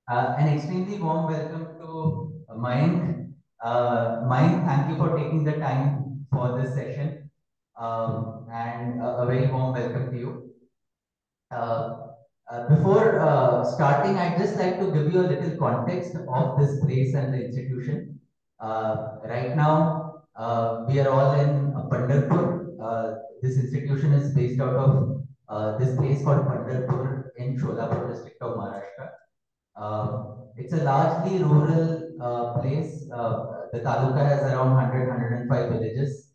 An extremely warm welcome to Mayank. Mayank, thank you for taking the time for this session, and a very warm welcome to you. Uh, Before starting, I'd just like to give you a little context of this place and the institution. Right now, we are all in Pandharpur. This institution is based out of this place called Pandharpur in Sholapur district of Maharashtra. It's a largely rural place. The taluka has around 105 villages,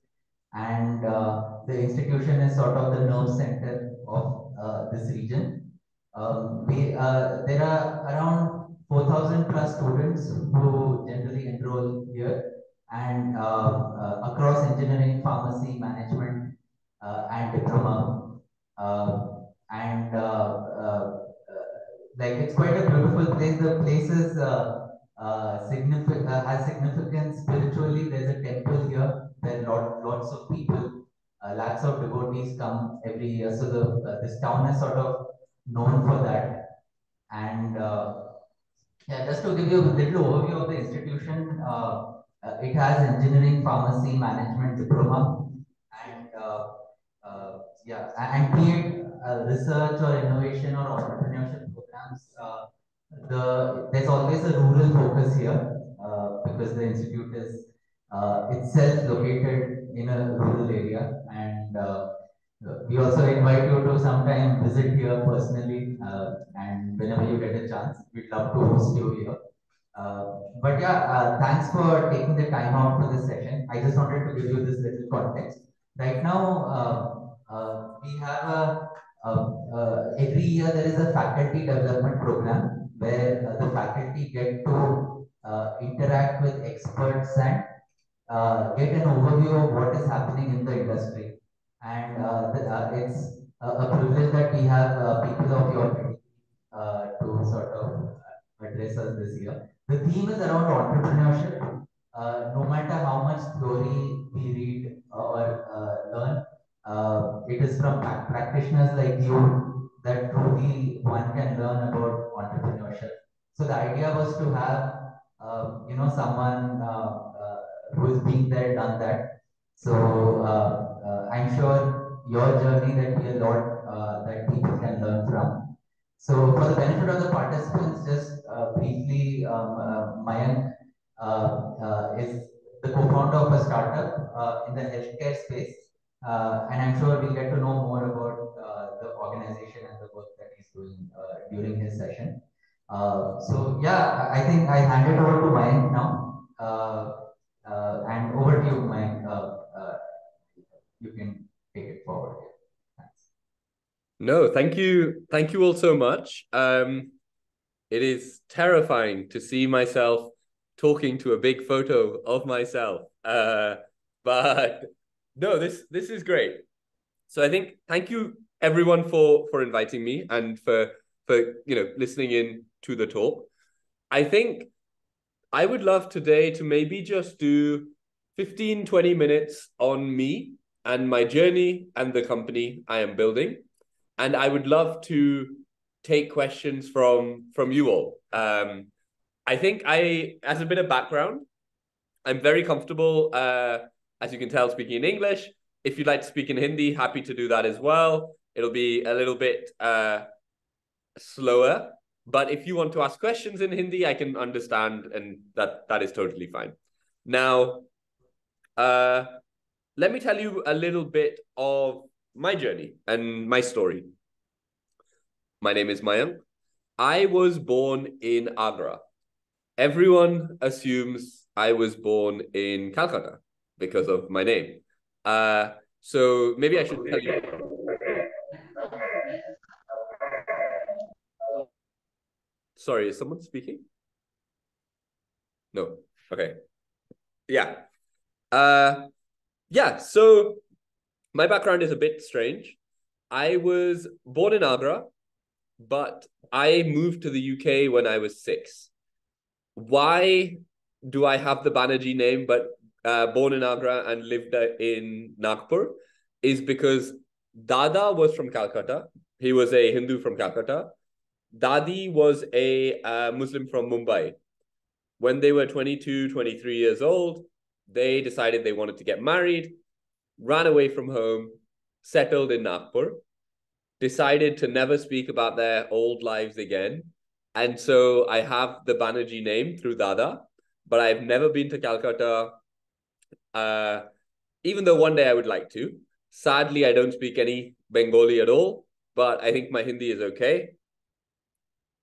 and the institution is sort of the nerve center of this region. There are around 4,000 plus students who generally enroll here, and across engineering, pharmacy, management, and diploma. And Like it's quite a beautiful place. The place is has significance spiritually. There's a temple here where lots of people, lakhs of devotees come every year. So this town is sort of known for that. And Yeah, just to give you a little overview of the institution, it has engineering, pharmacy, management, diploma, and and create research or innovation or entrepreneurship programs. There's always a rural focus here because the institute is itself located in a rural area, and we also invite you to sometime visit here personally, and whenever you get a chance, we'd love to host you here. Thanks for taking the time out for this session. I just wanted to give you this little context. Right now, we have every year there is a faculty development program where the faculty get to interact with experts and get an overview of what is happening in the industry. And it's a privilege that we have people of your faculty to sort of address us this year. The theme is around entrepreneurship. No matter how much theory we read or learn, it is from practitioners like you that truly one can learn about entrepreneurship. So the idea was to have, someone who has been there, done that. So I'm sure your journey that be a lot that people can learn from. So for the benefit of the participants, just briefly, Mayank is the co-founder of a startup in the healthcare space, and I'm sure we'll get to know more about the organization and the work that he's doing during his session. I think I hand it over to Mayank now, and over to you, Mayank. You can take it forward here. Thanks. No, thank you. Thank you all so much. It is terrifying to see myself talking to a big photo of myself. But no, this is great. So I think thank you everyone for inviting me and for listening in to the talk. I think I would love today to maybe just do 15-20 minutes on me and my journey and the company I am building. And I would love to take questions from you all. I think as a bit of background, I'm very comfortable, as you can tell, speaking in English. If you'd like to speak in Hindi, happy to do that as well. It'll be a little bit slower, but if you want to ask questions in Hindi, I can understand, and that is totally fine. Now, let me tell you a little bit of my journey and my story. My name is Mayank. I was born in Agra. Everyone assumes I was born in Calcutta because of my name. So maybe I should tell you. Sorry, is someone speaking? No. Okay. Yeah. So my background is a bit strange. I was born in Agra, but I moved to the UK when I was 6. Why do I have the Banerjee name, but born in Agra and lived in Nagpur? Is because Dada was from Calcutta. He was a Hindu from Calcutta. Dadi was a Muslim from Mumbai. When they were 22, 23 years old, they decided they wanted to get married, ran away from home, settled in Nagpur, decided to never speak about their old lives again. And so I have the Banerjee name through Dada, but I've never been to Calcutta, even though one day I would like to. Sadly, I don't speak any Bengali at all, but I think my Hindi is okay.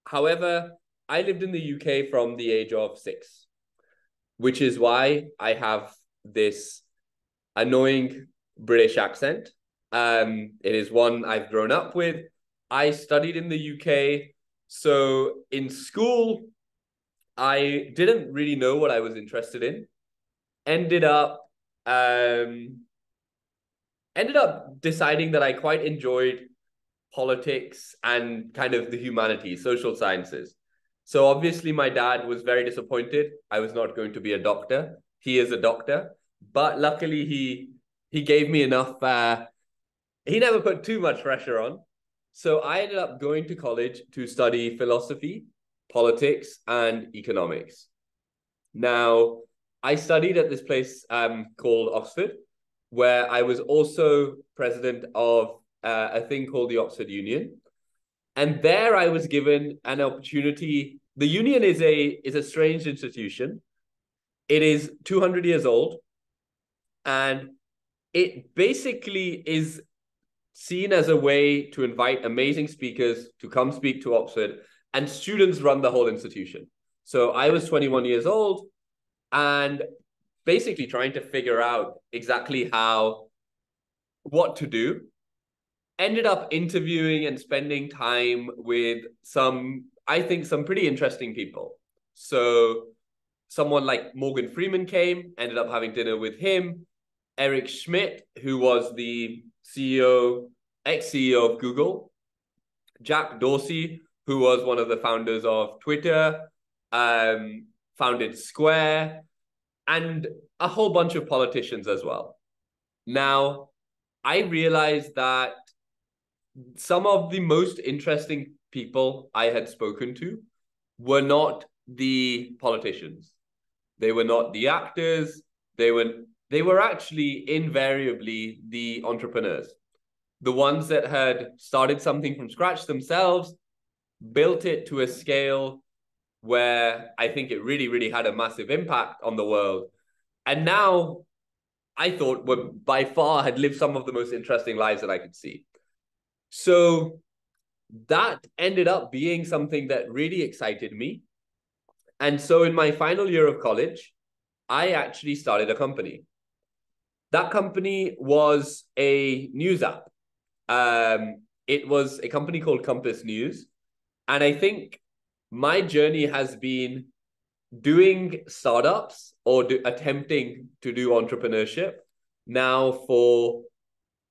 However, I lived in the UK from the age of 6, which is why I have this annoying British accent. It is one I've grown up with. I studied in the UK. So in school, I didn't really know what I was interested in. Ended up deciding that I quite enjoyed politics and kind of the humanities, social sciences. So obviously my dad was very disappointed I was not going to be a doctor. He is a doctor, but luckily he gave me enough he never put too much pressure on. So I ended up going to college to study philosophy, politics, and economics. Now, I studied at this place called Oxford, where I was also president of a thing called the Oxford Union. And there I was given an opportunity. The union is a strange institution. It is 200 years old, and it basically is seen as a way to invite amazing speakers to come speak to Oxford, and students run the whole institution. So I was 21 years old and basically trying to figure out exactly what to do. Ended up interviewing and spending time with I think some pretty interesting people. So someone like Morgan Freeman came, ended up having dinner with him. Eric Schmidt, who was the ex-CEO of Google. Jack Dorsey, who was one of the founders of Twitter, founded Square, and a whole bunch of politicians as well. Now, I realized that some of the most interesting people I had spoken to were not the politicians. They were not the actors. They were actually invariably the entrepreneurs, the ones that had started something from scratch themselves, built it to a scale where I think it really, really had a massive impact on the world. And now I thought were by far had lived some of the most interesting lives that I could see. So that ended up being something that really excited me. And so in my final year of college, I actually started a company. That company was a news app. It was a company called Compass News. And I think my journey has been doing startups or attempting to do entrepreneurship now for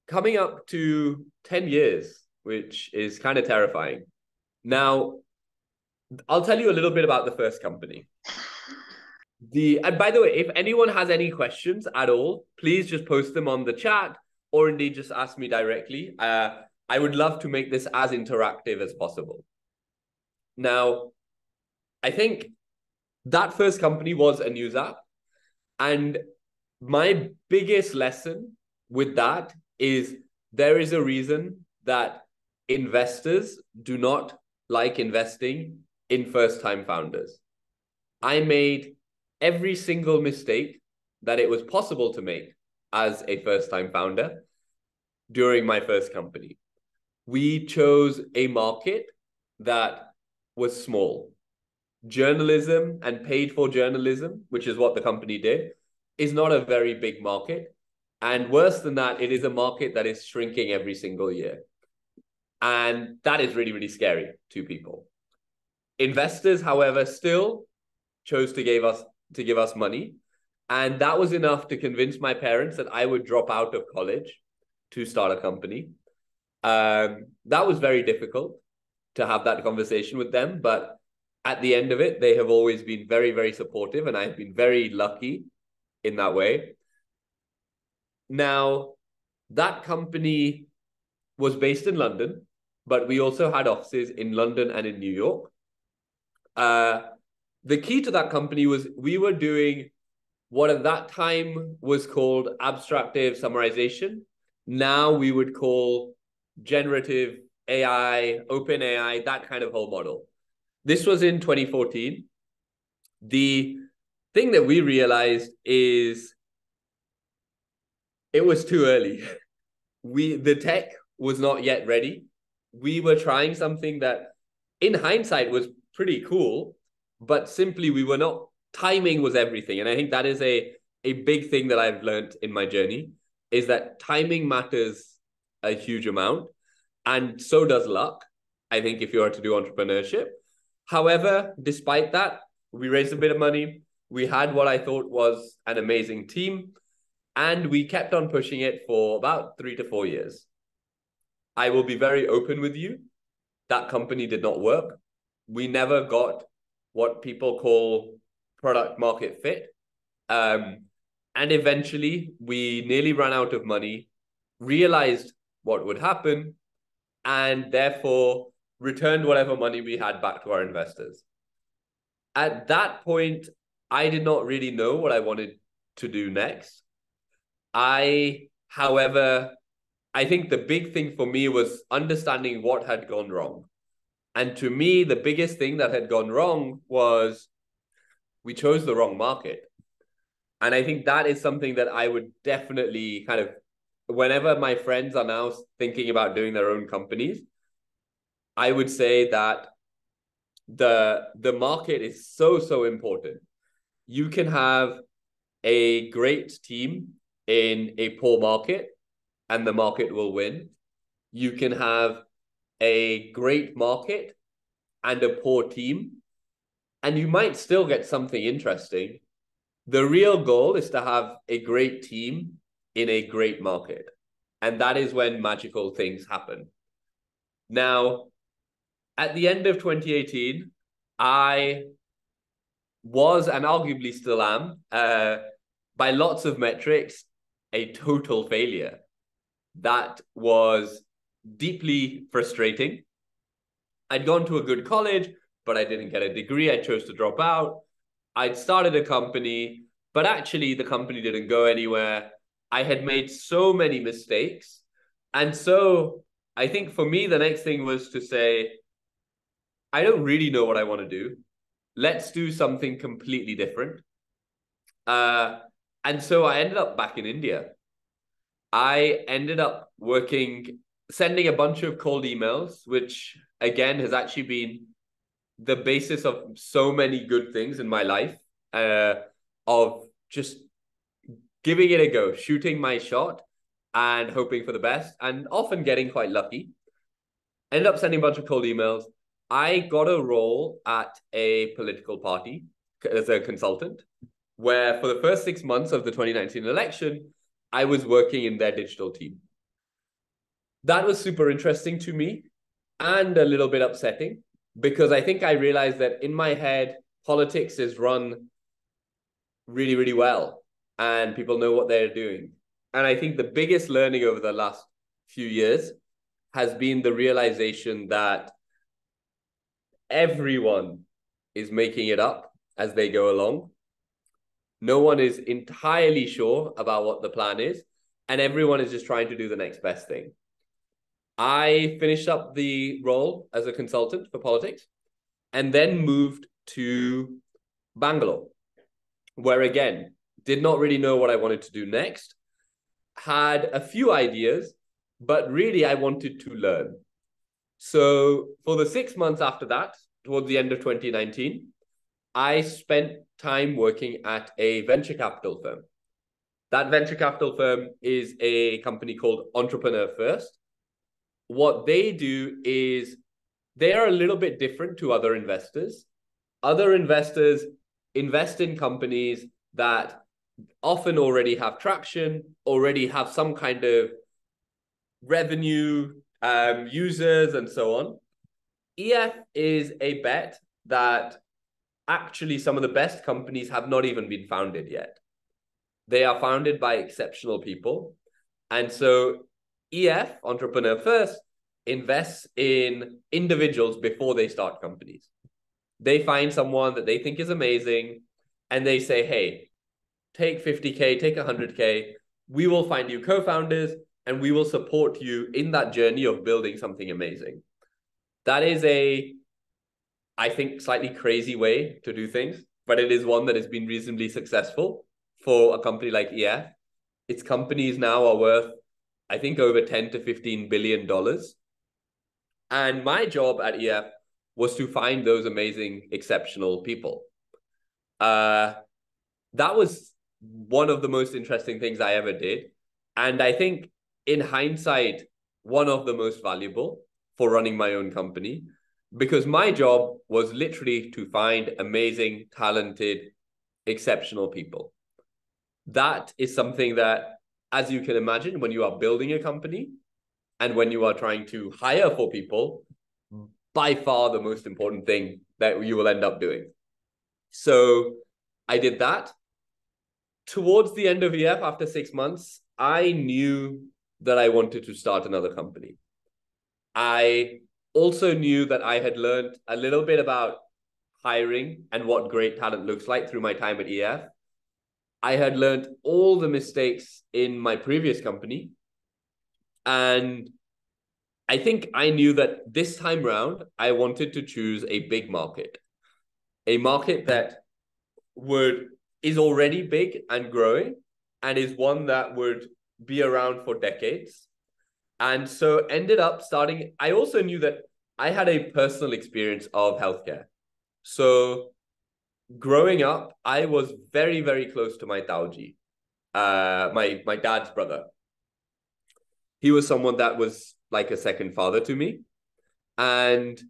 coming up to 10 years, which is kind of terrifying. Now, I'll tell you a little bit about the first company. And by the way, if anyone has any questions at all, please just post them on the chat or indeed just ask me directly. I would love to make this as interactive as possible. Now, I think that first company was a news app. And my biggest lesson with that is there is a reason that investors do not like investing in first-time founders. I made every single mistake that it was possible to make as a first-time founder during my first company. We chose a market that was small. Journalism and paid for journalism, which is what the company did, is not a very big market. And worse than that, it is a market that is shrinking every single year. And that is really, really scary to people. Investors, however, still chose to give us money. And that was enough to convince my parents that I would drop out of college to start a company. That was very difficult to have that conversation with them. But at the end of it, they have always been very, very supportive. And I've been very lucky in that way. Now, that company was based in London. but we also had offices in London and in New York. The key to that company was we were doing what at that time was called abstractive summarization. Now we would call generative AI, open AI, that kind of whole model. This was in 2014. The thing that we realized is it was too early. The tech was not yet ready. We were trying something that in hindsight was pretty cool, but simply we were not, timing was everything. And I think that is a big thing that I've learned in my journey, is that timing matters a huge amount. And so does luck, I think, if you are to do entrepreneurship. However, despite that, we raised a bit of money. We had what I thought was an amazing team, and we kept on pushing it for about 3 to 4 years. I will be very open with you. That company did not work. We never got what people call product market fit. And eventually we nearly ran out of money, realized what would happen, and therefore returned whatever money we had back to our investors. At that point, I did not really know what I wanted to do next. However, I think the big thing for me was understanding what had gone wrong. And to me, the biggest thing that had gone wrong was we chose the wrong market. And I think that is something that I would definitely kind of, whenever my friends are now thinking about doing their own companies, I would say that the market is so important. You can have a great team in a poor market and the market will win. You can have a great market and a poor team, and you might still get something interesting. The real goal is to have a great team in a great market. And that is when magical things happen. Now, at the end of 2018, I was, and arguably still am, by lots of metrics, a total failure. That was deeply frustrating. I'd gone to a good college, but I didn't get a degree. I chose to drop out. I'd started a company, but actually the company didn't go anywhere. I had made so many mistakes. And so I think for me, the next thing was to say, I don't really know what I want to do. Let's do something completely different. And so I ended up back in India. I ended up sending a bunch of cold emails, which again has actually been the basis of so many good things in my life, of just giving it a go, shooting my shot and hoping for the best, and often getting quite lucky. Ended up sending a bunch of cold emails. I got a role at a political party as a consultant, where for the first 6 months of the 2019 election, I was working in their digital team. That was super interesting to me and a little bit upsetting, because I think I realized that in my head, politics is run really, really well and people know what they're doing. And I think the biggest learning over the last few years has been the realization that everyone is making it up as they go along. No one is entirely sure about what the plan is, and everyone is just trying to do the next best thing. I finished up the role as a consultant for politics and then moved to Bangalore, where again, did not really know what I wanted to do next, had a few ideas, but really I wanted to learn. So for the 6 months after that, towards the end of 2019, I spent time working at a venture capital firm. That venture capital firm is a company called Entrepreneur First. What they do is they are a little bit different to other investors. Other investors invest in companies that often already have traction, already have some kind of revenue, users, and so on. EF is a bet that actually some of the best companies have not even been founded yet. They are founded by exceptional people. And so EF, Entrepreneur First, invests in individuals before they start companies. They find someone that they think is amazing and they say, hey, take 50K, take 100K. We will find you co-founders and we will support you in that journey of building something amazing. That is I think, slightly crazy way to do things, but it is one that has been reasonably successful for a company like EF. Its companies now are worth, I think, over 10 to $15 billion. And my job at EF was to find those amazing, exceptional people. That was one of the most interesting things I ever did. And I think in hindsight, one of the most valuable for running my own company, because my job was literally to find amazing, talented, exceptional people. That is something that, as you can imagine, when you are building a company and when you are trying to hire for people, by far the most important thing that you will end up doing. So I did that. Towards the end of EF, after 6 months, I knew that I wanted to start another company. I also knew that I had learned a little bit about hiring and what great talent looks like through my time at EF. I had learned all the mistakes in my previous company. And I think I knew that this time round, I wanted to choose a big market, a market that is already big and growing and is one that would be around for decades. And so ended up starting, I also knew that I had a personal experience of healthcare. So growing up, I was very, very close to my Tauji, my dad's brother. He was someone that was like a second father to me. And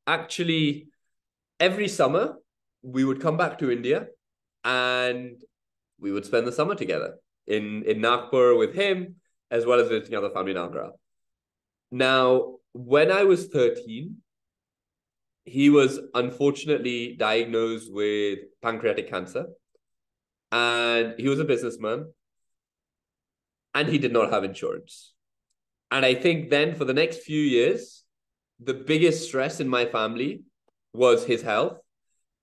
actually, every summer, we would come back to India and we would spend the summer together in Nagpur with him, as well as visiting other family in Agra. Now, when I was 13, he was unfortunately diagnosed with pancreatic cancer. And he was a businessman. And he did not have insurance. And I think then for the next few years, the biggest stress in my family was his health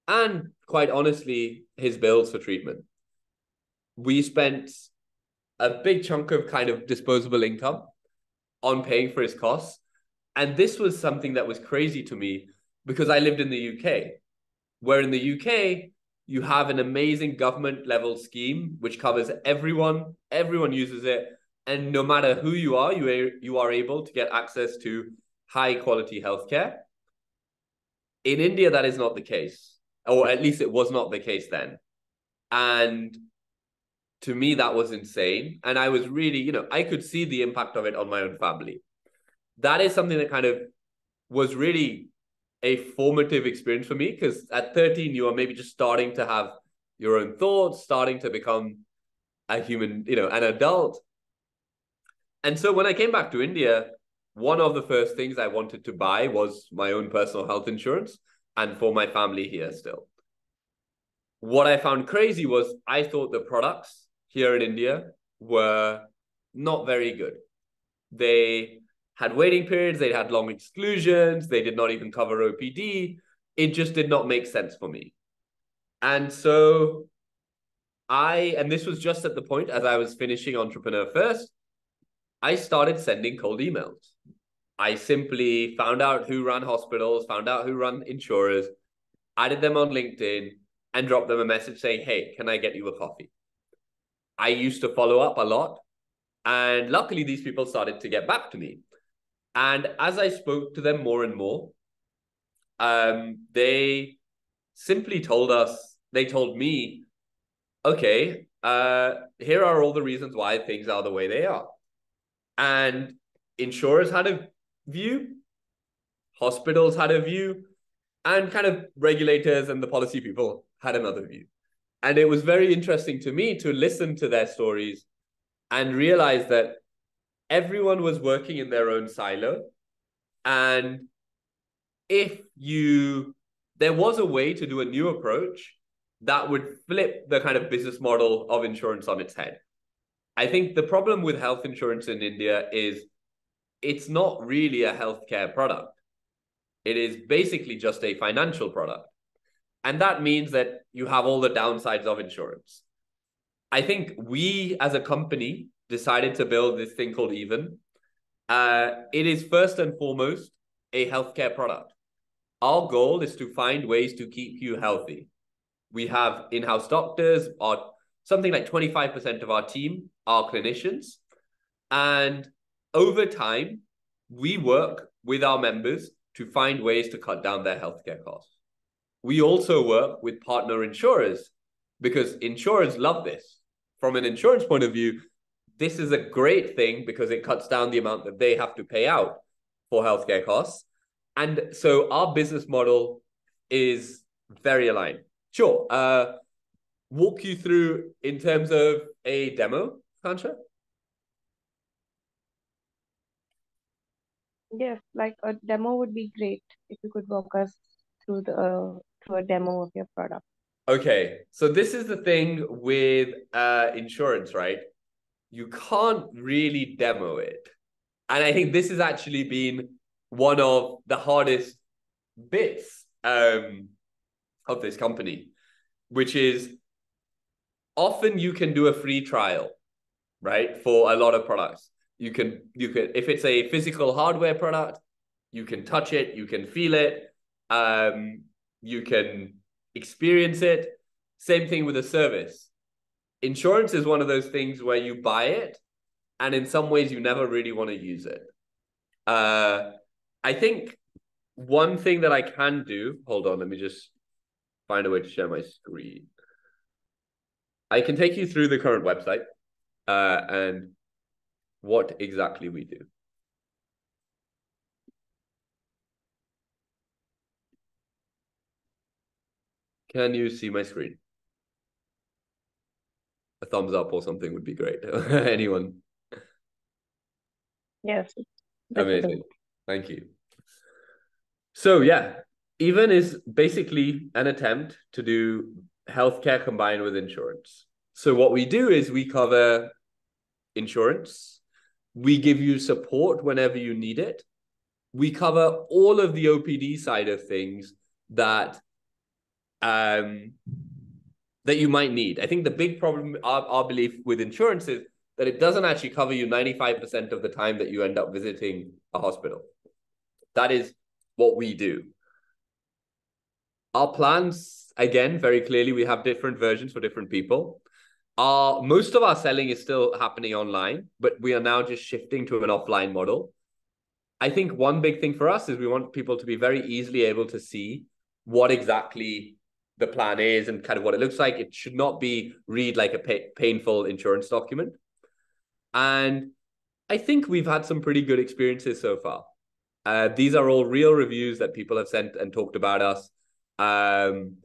and, quite honestly, his bills for treatment. We spent a big chunk of kind of disposable income on paying for his costs. And this was something that was crazy to me because I lived in the UK, where in the UK, you have an amazing government level scheme which covers everyone. Everyone uses it. And no matter who you are able to get access to high quality healthcare. In India, that is not the case, or at least it was not the case then. And to me, that was insane. And I was really, I could see the impact of it on my own family. That is something that kind of was really a formative experience for me, because at 13, you are maybe just starting to have your own thoughts, starting to become a human, an adult. And so when I came back to India, one of the first things I wanted to buy was my own personal health insurance and for my family here still. What I found crazy was I thought the products here in India were not very good. They had waiting periods, they had long exclusions, they did not even cover OPD. It just did not make sense for me. And so and this was just at the point as I was finishing Entrepreneur First, I started sending cold emails. I simply found out who ran hospitals, found out who ran insurers, added them on LinkedIn, and dropped them a message saying, hey, can I get you a coffee? I used to follow up a lot. And luckily, these people started to get back to me. And as I spoke to them more and more, they simply told me, okay, here are all the reasons why things are the way they are. And insurers had a view, hospitals had a view, and kind of regulators and the policy people had another view. And it was very interesting to me to listen to their stories and realize that everyone was working in their own silo. And there was a way to do a new approach that would flip the kind of business model of insurance on its head. I think the problem with health insurance in India is it's not really a healthcare product. It is basically just a financial product. And that means that you have all the downsides of insurance. I think we as a company decided to build this thing called Even. It is first and foremost a healthcare product. Our goal is to find ways to keep you healthy. We have in-house doctors, or something like 25% of our team are clinicians. And over time, we work with our members to find ways to cut down their healthcare costs. We also work with partner insurers because insurers love this. From an insurance point of view, this is a great thing because it cuts down the amount that they have to pay out for healthcare costs. And so our business model is very aligned. Sure. Walk you through in terms of a demo, Kansha? Yes, like a demo would be great if you could walk us through a demo of your product. Okay, so this is the thing with insurance, right? You can't really demo it. And I think this has actually been one of the hardest bits of this company, which is often you can do a free trial, right? For a lot of products. You can, if it's a physical hardware product, you can touch it, you can feel it, you can experience it. Same thing with a service. Insurance is one of those things where you buy it, and in some ways you never really want to use it. I think one thing that I can do, hold on, let me just find a way to share my screen. I can take you through the current website and what exactly we do. Can you see my screen? A thumbs up or something would be great. Anyone? Yes. Amazing. Thank you. So yeah, Even is basically an attempt to do healthcare combined with insurance. So what we do is we cover insurance. We give you support whenever you need it. We cover all of the OPD side of things that that you might need. I think the big problem, our belief with insurance is that it doesn't actually cover you 95% of the time that you end up visiting a hospital. That is what we do. Our plans, again, very clearly, we have different versions for different people. Most of our selling is still happening online, but we are now just shifting to an offline model. I think one big thing for us is we want people to be very easily able to see what exactly the plan is and kind of what it looks like. It should not be read like a painful insurance document. And I think we've had some pretty good experiences so far. These are all real reviews that people have sent and talked about us. And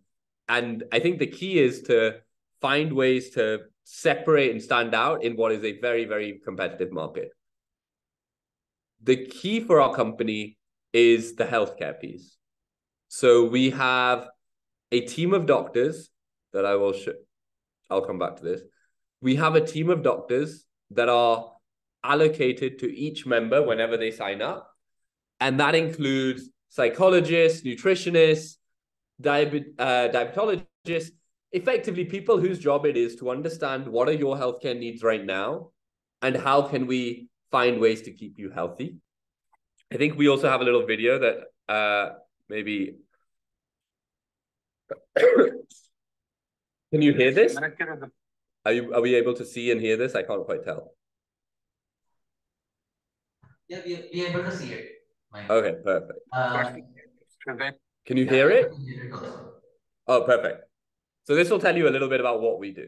I think the key is to find ways to separate and stand out in what is a very, very competitive market. The key for our company is the healthcare piece. So we have a team of doctors that I will show. I'll come back to this. We have a team of doctors that are allocated to each member whenever they sign up. And that includes psychologists, nutritionists, diabetologists, effectively people whose job it is to understand what are your healthcare needs right now and how can we find ways to keep you healthy. I think we also have a little video that maybe... Can you hear this? Are we able to see and hear this? I can't quite tell. Yeah, we're able to see it. Okay, perfect. Can you hear it? Oh, perfect. So this will tell you a little bit about what we do.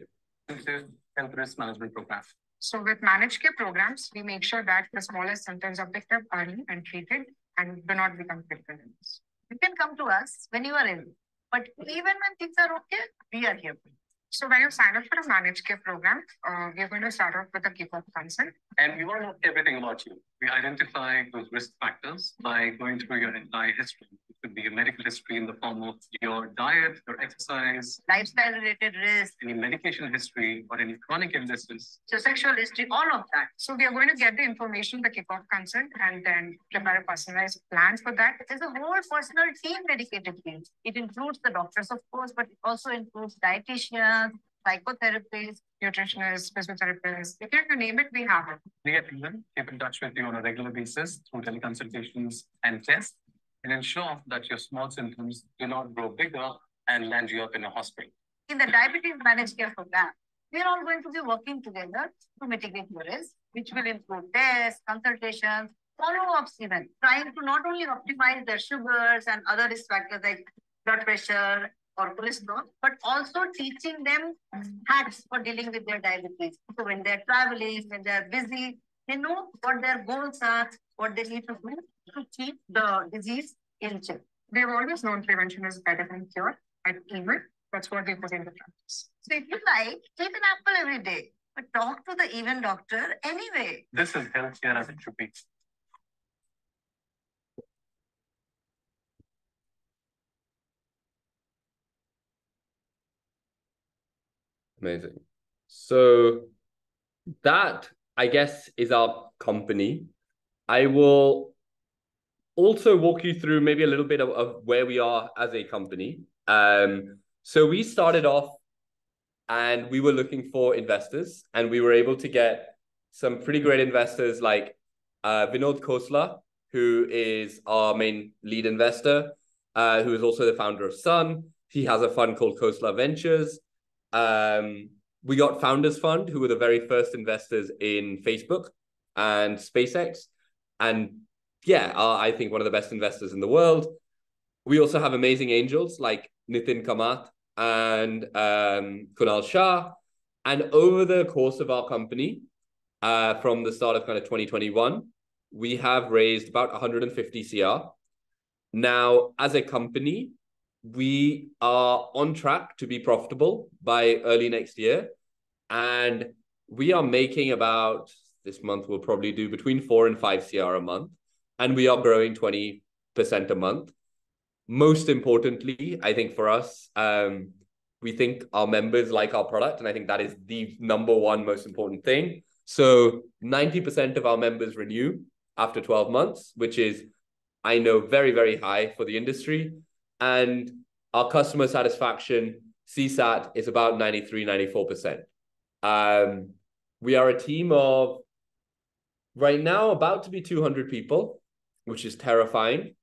Health risk management program. So with managed care programs, we make sure that the smallest symptoms are picked up early and treated and do not become critical illness. You can come to us when you are ill, but even when things are okay, we are here. So when you sign up for a managed care program, we're going to start off with a kickoff consult. And we want to know everything about you. We identify those risk factors by going through your entire history. It could be your medical history in the form of your diet, your exercise, lifestyle related risk, any medication history, or any chronic illnesses. so sexual history, all of that. So we are going to get the information, the kickoff consent, and then prepare a personalized plan for that. There's a whole personal team dedicated to it. It includes the doctors, of course, but it also includes dietitians, psychotherapists, nutritionists, physiotherapists. If you name it, we have it. We at Even keep in touch with you on a regular basis through teleconsultations and tests and ensure that your small symptoms do not grow bigger and land you up in a hospital. In the diabetes managed care program, we're all going to be working together to mitigate the risk, which will include tests, consultations, follow-ups even, trying to not only optimize their sugars and other risk factors like blood pressure or cholesterol, but also teaching them hacks for dealing with their diabetes. So when they're traveling, when they're busy, they know what their goals are, what they need to do to keep the disease in check. We've always known prevention is better than cure at Even. That's what we put into practice. So if you like, take an apple every day, but talk to the Even doctor anyway. This is healthcare as it should be. Amazing. So that, I guess, is our company. I will also walk you through maybe a little bit of where we are as a company. So we started off and we were looking for investors, and we were able to get some pretty great investors like Vinod Khosla, who is our main lead investor, who is also the founder of Sun. He has a fund called Khosla Ventures. We got Founders Fund, who were the very first investors in Facebook and SpaceX. And yeah, I think one of the best investors in the world. We also have amazing angels like Nitin Kamath and Kunal Shah. And over the course of our company, from the start of kind of 2021, we have raised about 150 CR. Now, as a company, we are on track to be profitable by early next year. And we are making about, this month we'll probably do between 4 and 5 CR a month. And we are growing 20% a month. Most importantly, I think for us, we think our members like our product. And I think that is the number one most important thing. So 90% of our members renew after 12 months, which is, I know, very, very high for the industry. And our customer satisfaction, CSAT, is about 93, 94%. We are a team of, right now, about to be 200 people, which is terrifying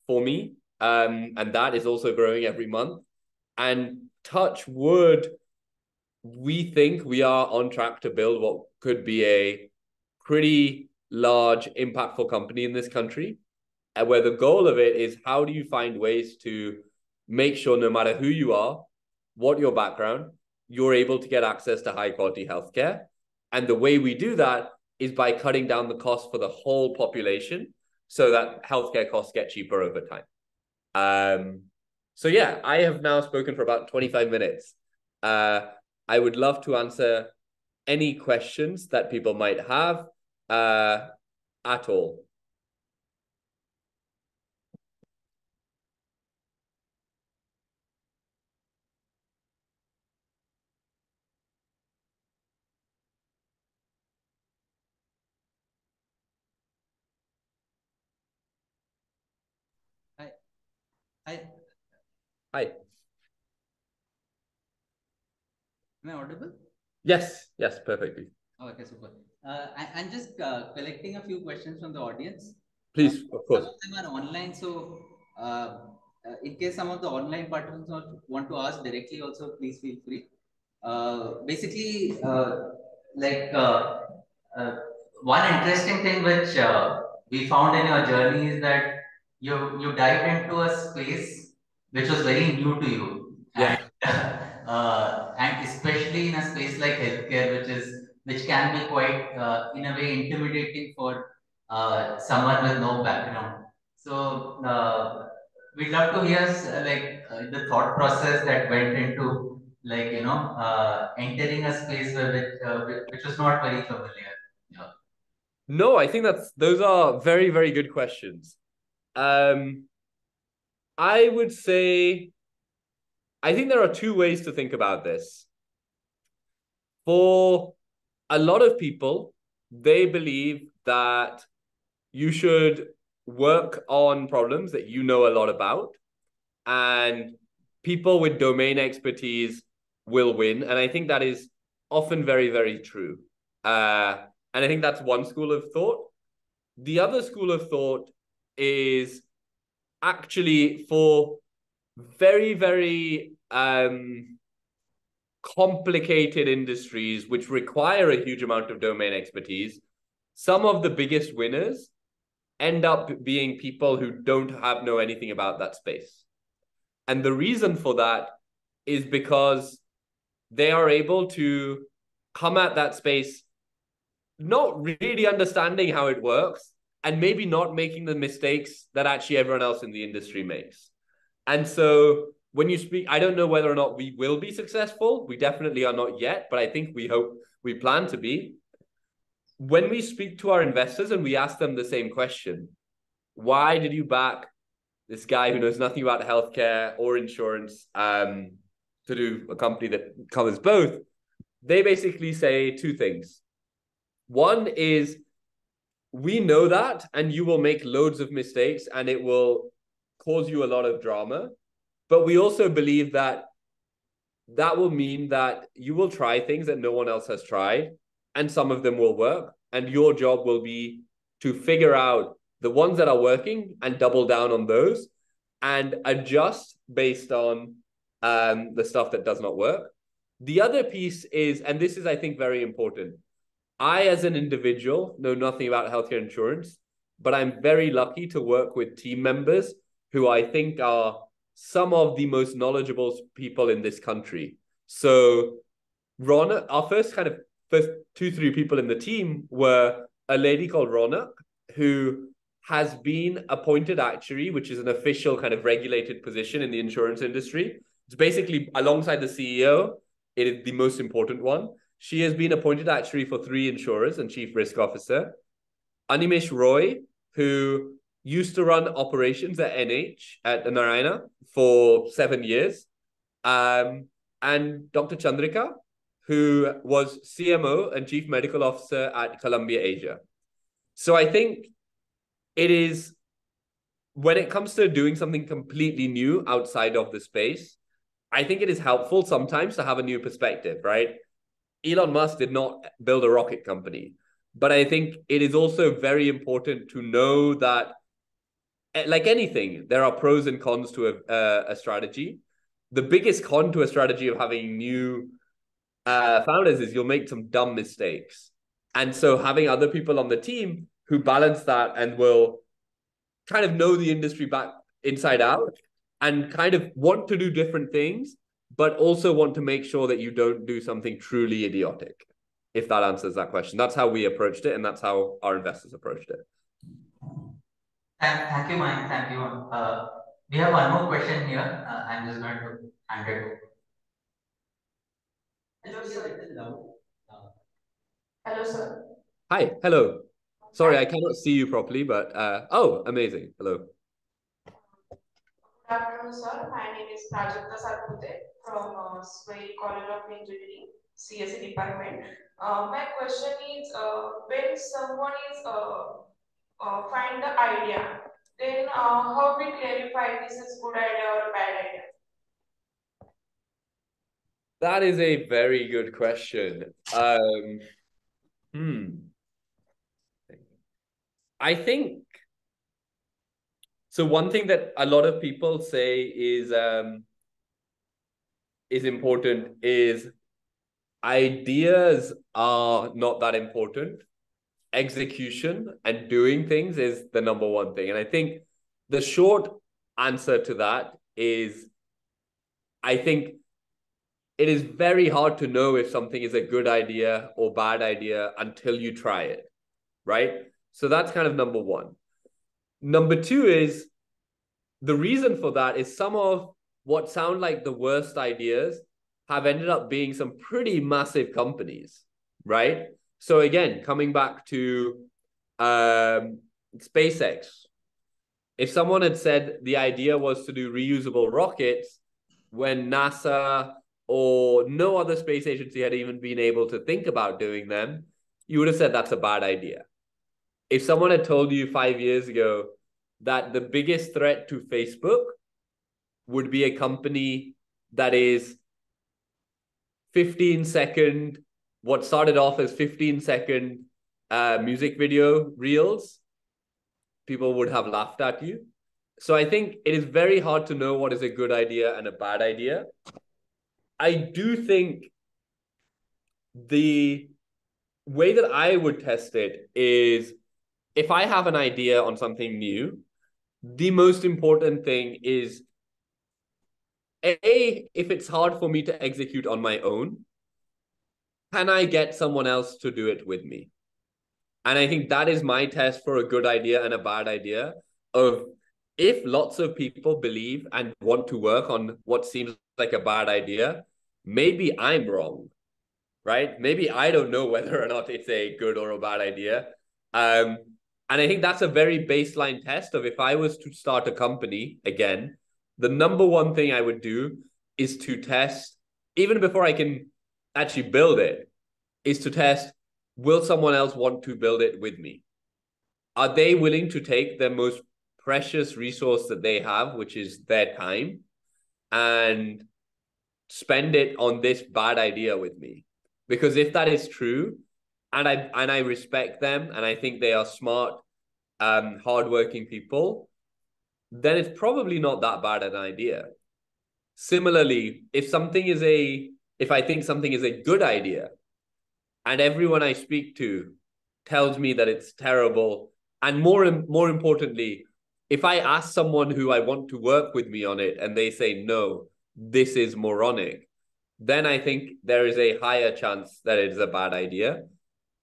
for me. And that is also growing every month. And touch wood, we think we are on track to build what could be a pretty large, impactful company in this country. And where the goal of it is, how do you find ways to make sure no matter who you are, what your background, you're able to get access to high quality healthcare. And the way we do that is by cutting down the cost for the whole population so that healthcare costs get cheaper over time. So yeah, I have now spoken for about 25 minutes. I would love to answer any questions that people might have at all. Hi. Hi. Am I audible? Yes, perfectly. Okay, super. I'm just collecting a few questions from the audience. Please, of course. Some of them are online, so in case some of the online participants want to ask directly also, please feel free. Basically, one interesting thing which we found in your journey is that you dived into a space which was very new to you. Yeah. And especially in a space like healthcare, which can be quite in a way intimidating for someone with no background. So we'd love to hear the thought process that went into entering a space which was not very familiar. Yeah. No, I think those are very, very good questions. I would say, I think there are two ways to think about this. For a lot of people, they believe that you should work on problems that you know a lot about, and people with domain expertise will win. And I think that is often very, very true. And I think that's one school of thought. The other school of thought is actually for very, very complicated industries which require a huge amount of domain expertise, some of the biggest winners end up being people who don't know anything about that space. And the reason for that is because they are able to come at that space not really understanding how it works and maybe not making the mistakes that actually everyone else in the industry makes. And so when you speak, I don't know whether or not we will be successful. We definitely are not yet, but I think we plan to be. When we speak to our investors and we ask them the same question, why did you back this guy who knows nothing about healthcare or insurance to do a company that covers both? They basically say two things. One is, we know that, and you will make loads of mistakes and it will cause you a lot of drama. But we also believe that will mean that you will try things that no one else has tried, and some of them will work. And your job will be to figure out the ones that are working and double down on those and adjust based on the stuff that does not work. The other piece is, and this is, I think, very important. I, as an individual, know nothing about healthcare insurance, but I'm very lucky to work with team members who I think are some of the most knowledgeable people in this country. So Ronak, our first 2-3 people in the team were a lady called Ronak, who has been appointed actuary, which is an official kind of regulated position in the insurance industry. It's basically, alongside the CEO, it is the most important one. She has been appointed actuary for 3 insurers and chief risk officer. Animesh Roy, who used to run operations at NH at Narayana for 7 years. And Dr. Chandrika, who was CMO and chief medical officer at Columbia Asia. So I think it is, when it comes to doing something completely new outside of the space, I think it is helpful sometimes to have a new perspective, right? Elon Musk did not build a rocket company, but I think it is also very important to know that, like anything, there are pros and cons to a strategy. The biggest con to a strategy of having new founders is you'll make some dumb mistakes. And so having other people on the team who balance that and will kind of know the industry back inside out and kind of want to do different things, but also want to make sure that you don't do something truly idiotic, if that answers that question. That's how we approached it, and that's how our investors approached it. Thank you, Mike. Thank you. We have one more question here. I'm just going to hand it over. Hello, sir. Hello, sir. Hi, hello. Sorry, I cannot see you properly, but oh, amazing. Hello. Good afternoon, sir. My name is Prajakta Sarpute from Sway College of Engineering, CSE department. My question is, when someone is find the idea, then how we clarify this is good idea or a bad idea? That is a very good question. I think, so one thing that a lot of people say is important is ideas are not that important. Execution and doing things is the number one thing. And I think the short answer to that is, I think it is very hard to know if something is a good idea or bad idea until you try it, right? So that's kind of number one. Number two is, the reason for that is some of what sound like the worst ideas have ended up being some pretty massive companies, right? So again, coming back to SpaceX. If someone had said the idea was to do reusable rockets when NASA or no other space agency had even been able to think about doing them, you would have said that's a bad idea. If someone had told you 5 years ago that the biggest threat to Facebook would be a company that is 15-second, what started off as 15-second music video reels, people would have laughed at you. So I think it is very hard to know what is a good idea and a bad idea. I do think the way that I would test it is if I have an idea on something new, the most important thing is, if it's hard for me to execute on my own, can I get someone else to do it with me? And I think that is my test for a good idea and a bad idea of if lots of people believe and want to work on what seems like a bad idea, maybe I'm wrong, right? Maybe I don't know whether or not it's a good or a bad idea. And I think that's a very baseline test of if I was to start a company again, the number one thing I would do is to test, even before I can actually build it, is to test, will someone else want to build it with me? Are they willing to take the most precious resource that they have, which is their time, and spend it on this bad idea with me? Because if that is true, and I respect them, and I think they are smart, hardworking people, then it's probably not that bad an idea. Similarly, if I think something is a good idea, and everyone I speak to tells me that it's terrible, and more importantly, if I ask someone who I want to work with me on it and they say, no, this is moronic, then I think there is a higher chance that it is a bad idea.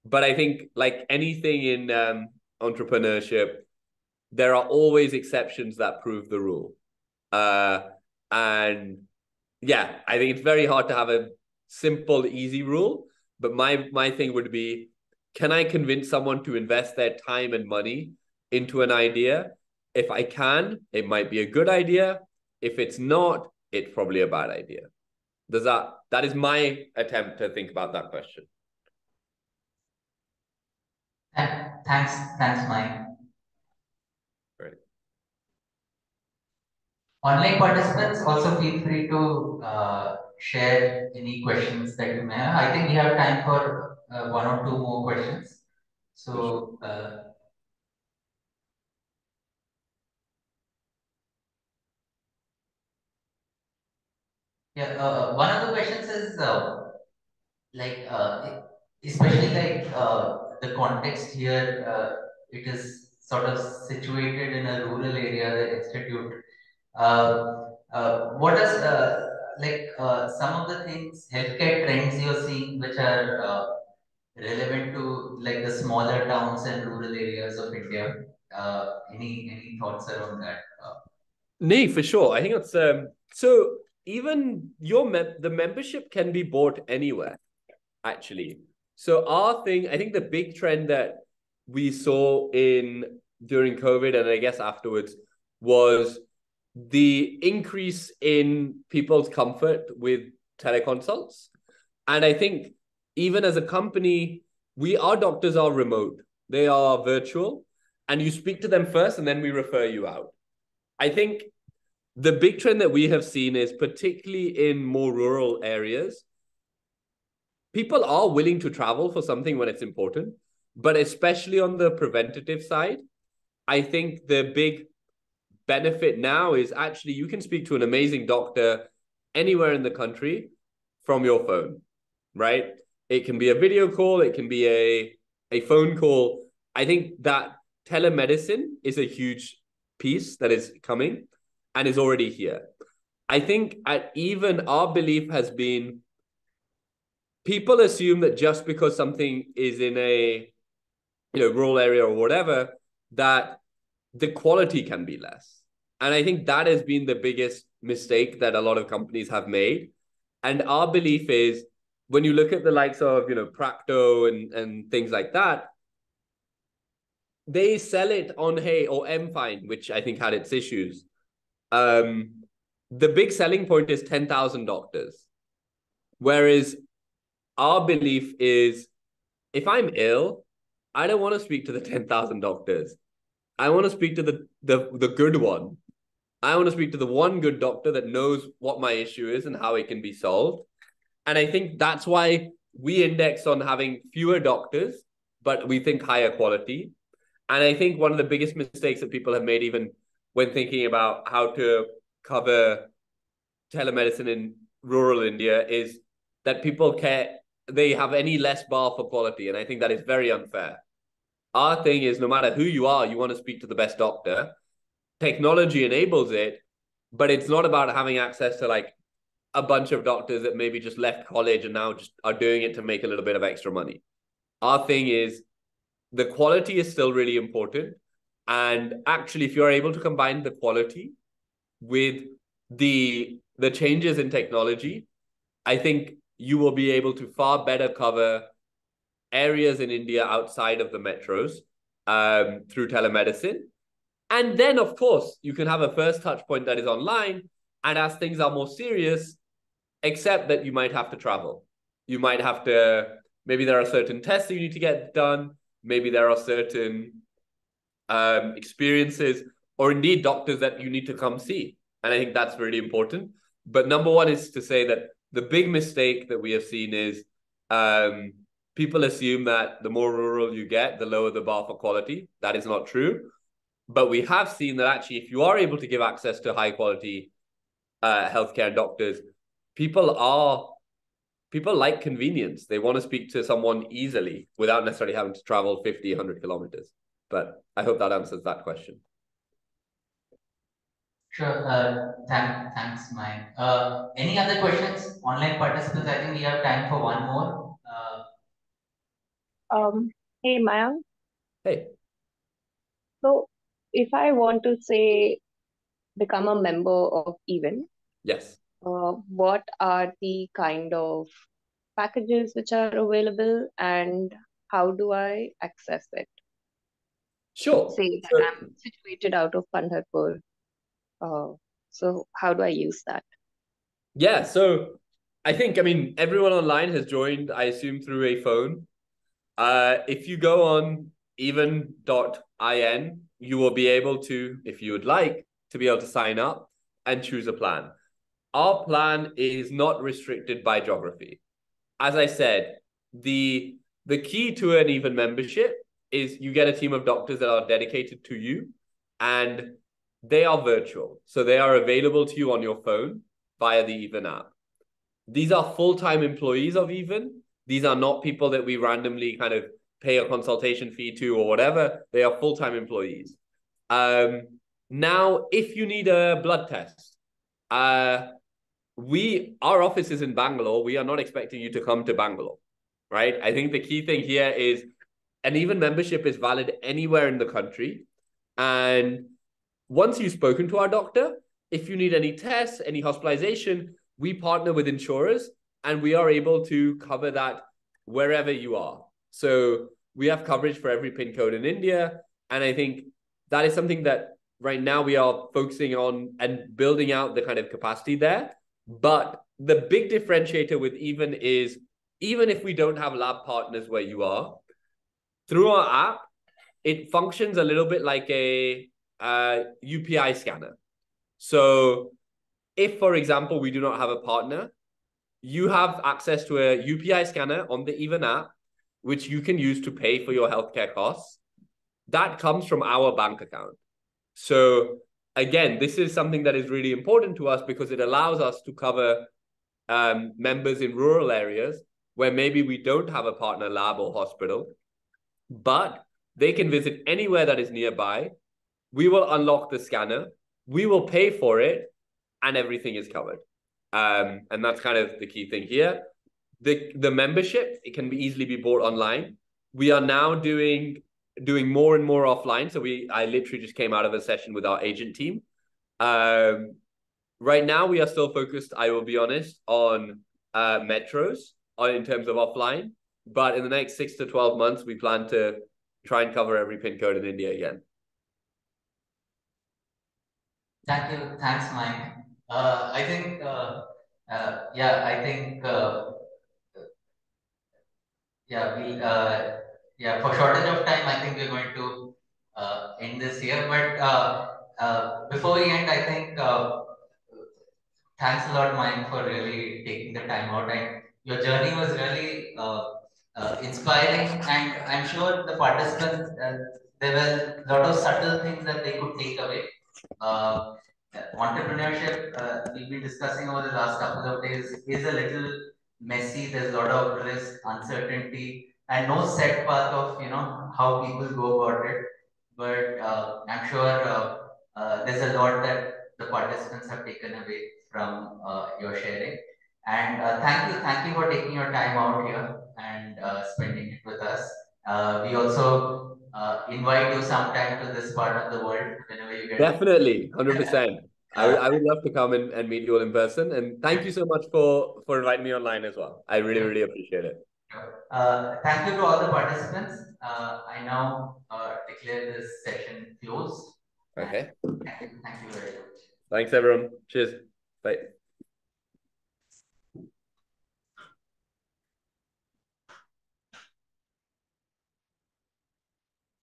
But I think like anything in entrepreneurship, there are always exceptions that prove the rule. And yeah, I think it's very hard to have a simple, easy rule. But my thing would be, can I convince someone to invest their time and money into an idea? If I can, it might be a good idea. If it's not, it's probably a bad idea. That is my attempt to think about that question. Thanks, Mike. Right. Online participants, also feel free to share any questions that you may have. I think we have time for one or two more questions. So, one of the questions is especially the context here, it is sort of situated in a rural area, the institute. What is some of the things, healthcare trends you're seeing which are relevant to like the smaller towns and rural areas of India? Any thoughts around that? No, for sure. I think that's so. Even the membership can be bought anywhere, actually. So our thing, I think the big trend that we saw during COVID and I guess afterwards was the increase in people's comfort with teleconsults. And I think even as a company, our doctors are remote. They are virtual, and you speak to them first and then we refer you out. I think the big trend that we have seen is, particularly in more rural areas, people are willing to travel for something when it's important, but especially on the preventative side, I think the big benefit now is actually you can speak to an amazing doctor anywhere in the country from your phone, right? It can be a video call, it can be a phone call. I think that telemedicine is a huge piece that is coming and is already here. I think even our belief has been, people assume that just because something is in a rural area or whatever, that the quality can be less. And I think that has been the biggest mistake that a lot of companies have made. And our belief is, when you look at the likes of Practo and things like that, they sell it on Hey or M-Fine, which I think had its issues. The big selling point is 10,000 doctors. Whereas our belief is, if I'm ill, I don't want to speak to the 10,000 doctors. I want to speak to the good one. I want to speak to the one good doctor that knows what my issue is and how it can be solved. And I think that's why we index on having fewer doctors, but we think higher quality. And I think one of the biggest mistakes that people have made, even when thinking about how to cover telemedicine in rural India, is that people they have any less bar for quality. And I think that is very unfair. Our thing is, no matter who you are, you want to speak to the best doctor. Technology enables it, but it's not about having access to like a bunch of doctors that maybe just left college and now just are doing it to make a little bit of extra money. Our thing is, the quality is still really important. And actually, if you're able to combine the quality with the changes in technology, I think you will be able to far better cover areas in India outside of the metros through telemedicine. And then, of course, you can have a first touch point that is online. And as things are more serious, except that you might have to travel. You might have to, maybe there are certain tests that you need to get done. Maybe there are certain experiences or indeed doctors that you need to come see. And I think that's really important. But number one is to say that the big mistake that we have seen is people assume that the more rural you get, the lower the bar for quality. That is not true. But we have seen that actually, if you are able to give access to high quality healthcare and doctors, people like convenience. They want to speak to someone easily without necessarily having to travel 50, 100 kilometers. But I hope that answers that question. Sure. Thanks, Mike. Any other questions? Online participants, I think we have time for one more. Hey, Mayank. Hey. So if I want to say become a member of Even, Yes. what are the kind of packages which are available and how do I access it? Sure. Say that I'm situated out of Pandharpur. So how do I use that? Yeah, so I mean, everyone online has joined, I assume, through a phone. If you go on even.in, you will be able to, if you would like, to be able to sign up and choose a plan. Our plan is not restricted by geography. As I said, the key to an Even membership is you get a team of doctors that are dedicated to you, and they are virtual. So they are available to you on your phone via the Even app. These are full-time employees of Even. These are not people that we randomly kind of pay a consultation fee to or whatever. They are full-time employees. Now, if you need a blood test, our office is in Bangalore. We are not expecting you to come to Bangalore, right? I think the key thing here is an Even membership is valid anywhere in the country. And once you've spoken to our doctor, if you need any tests, any hospitalization, we partner with insurers and we are able to cover that wherever you are. So we have coverage for every PIN code in India. And I think that is something that right now we are focusing on and building out the kind of capacity there. But the big differentiator with Even is, even if we don't have lab partners where you are, through our app, it functions a little bit like a UPI scanner. So if, for example, we do not have a partner, you have access to a UPI scanner on the Even app, which you can use to pay for your healthcare costs. That comes from our bank account. So again, this is something that is really important to us because it allows us to cover members in rural areas where maybe we don't have a partner lab or hospital, but they can visit anywhere that is nearby. We will unlock the scanner, we will pay for it, and everything is covered. And that's kind of the key thing here. The membership, it can easily be bought online. We are now doing more and more offline. So I literally just came out of a session with our agent team. Right now, we are still focused, I will be honest, on metros in terms of offline. But in the next 6 to 12 months, we plan to try and cover every pin code in India again. Thank you. Thanks, Mike. I think, for shortage of time, I think we're going to end this here. But before we end, I think thanks a lot, Mike, for really taking the time out. And your journey was really inspiring. And I'm sure the participants, there were a lot of subtle things that they could take away. Entrepreneurship, we've been discussing over the last couple of days, is a little messy. There's a lot of risk, uncertainty, and no set path of how people go about it. But I'm sure there's a lot that the participants have taken away from your sharing. And thank you for taking your time out here and spending it with us. We also invite you sometime to this part of the world whenever you get. Definitely, 100%. I would love to come and meet you all in person. And thank you so much for inviting me online as well. I really, really appreciate it. Thank you to all the participants. I now declare this session closed. Okay. Thank you very much. Thanks, everyone. Cheers. Bye.